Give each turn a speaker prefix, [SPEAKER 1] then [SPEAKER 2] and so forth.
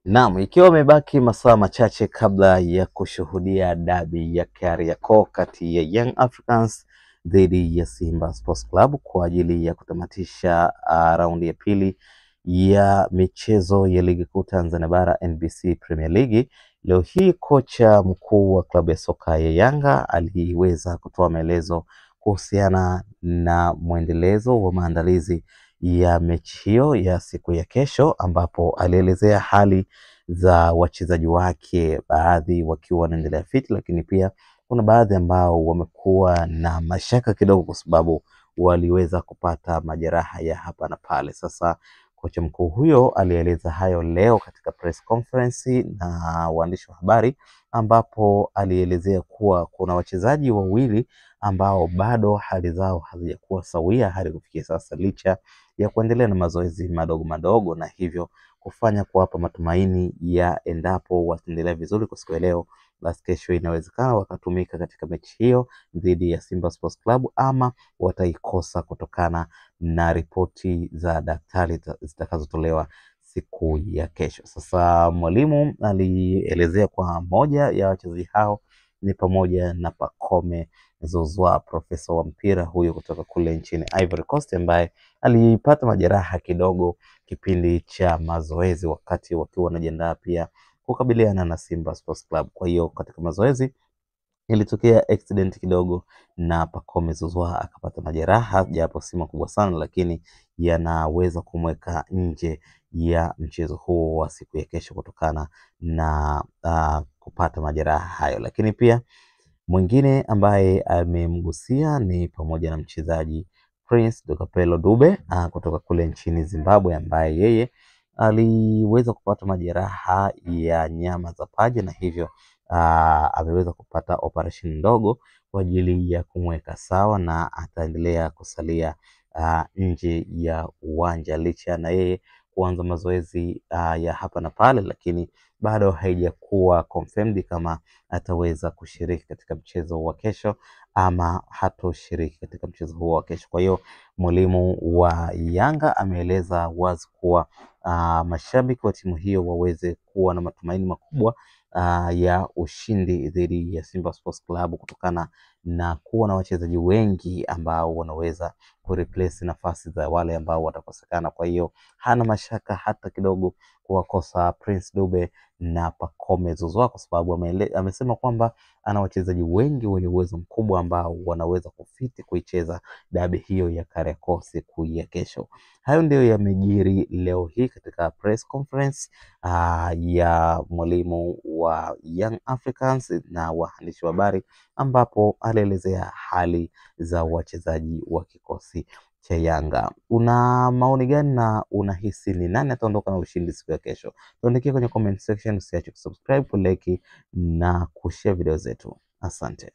[SPEAKER 1] Naam, ikiwa imebaki masaa machache kabla ya kushuhudia dabi ya Kariakoo kati ya Young Africans dhidi ya Simba Sports Club kwa ajili ya kutamatisha raundi ya pili ya michezo ya Ligi Kuu Tanzania Bara NBC Premier League. Leo hii kocha mkuu wa klabu ya soka ya Yanga aliweza kutoa maelezo kuhusiana na mwendelezo wa maandalizi ya mechi hiyo ya siku ya kesho, ambapo alielezea hali za wachezaji wake, baadhi wakiwa wanaendelea fit, lakini pia kuna baadhi ambao wamekuwa na mashaka kidogo kwa sababu waliweza kupata majeraha ya hapa na pale. Sasa kocha mkuu huyo alieleza hayo leo katika press conference na waandishi wa habari, ambapo alielezea kuwa kuna wachezaji wawili ambao bado hali zao hazijakuwa sawia hadi kufikia sasa, licha ya kuendelea na mazoezi madogo madogo, na hivyo kufanya kuwapa matumaini ya endapo wataendelea vizuri kwa siku ya leo, basi kesho inawezekana wakatumika katika mechi hiyo dhidi ya Simba Sports Club, ama wataikosa kutokana na ripoti za daktari zitakazotolewa siku ya kesho. Sasa mwalimu alielezea kwa moja ya wachezaji hao ni pamoja na Pacome Zouzoua, profesa wa mpira huyo kutoka kule nchini Ivory Coast, ambaye alipata majeraha kidogo kipindi cha mazoezi wakati wakiwa wanajiandaa pia kukabiliana na Simba Sports Club. Kwa hiyo katika mazoezi ilitokea accident kidogo na Pacome Zouzoua akapata majeraha, japo si makubwa sana, lakini yanaweza kumweka nje ya mchezo huo wa siku ya kesho kutokana na kupata majeraha hayo. Lakini pia mwingine ambaye amemgusia ni pamoja na mchezaji Prince Dokapelo Dube kutoka kule nchini Zimbabwe, ambaye yeye aliweza kupata majeraha ya nyama za paja, na hivyo ameweza kupata operation ndogo kwa ajili ya kumweka sawa, na ataendelea kusalia nje ya uwanja, licha na yeye kuanza mazoezi ya hapa na pale, lakini bado haijakuwa confirmed kama ataweza kushiriki katika mchezo wa kesho ama hatoshiriki katika mchezo huo wa kesho. Kwa hiyo mwalimu wa Yanga ameeleza wazi kuwa mashabiki wa timu hiyo waweze kuwa na matumaini makubwa ya ushindi dhidi ya Simba Sports Club kutokana na kuwa na wachezaji wengi ambao wanaweza kureplace nafasi za wale ambao watakosekana. Kwa hiyo hana mashaka hata kidogo kuwakosa Prince Dube na Pacome Zouzoua, kwa sababu amesema kwamba ana wachezaji wengi wenye uwezo mkubwa ambao wanaweza kufiti kuicheza dabi hiyo ya Kariakoo siku ya kesho. Hayo ndio yamejiri leo hii katika press conference ya mwalimu wa Young Africans na waandishi wa habari, ambapo alielezea hali za wachezaji wa kikosi cha Yanga. Una maoni gani na unahisi ni nani ataondoka na ushindi siku ya kesho? Tuandikie kwenye comment section, usiache kusubscribe, kulike na kushare video zetu. Asante.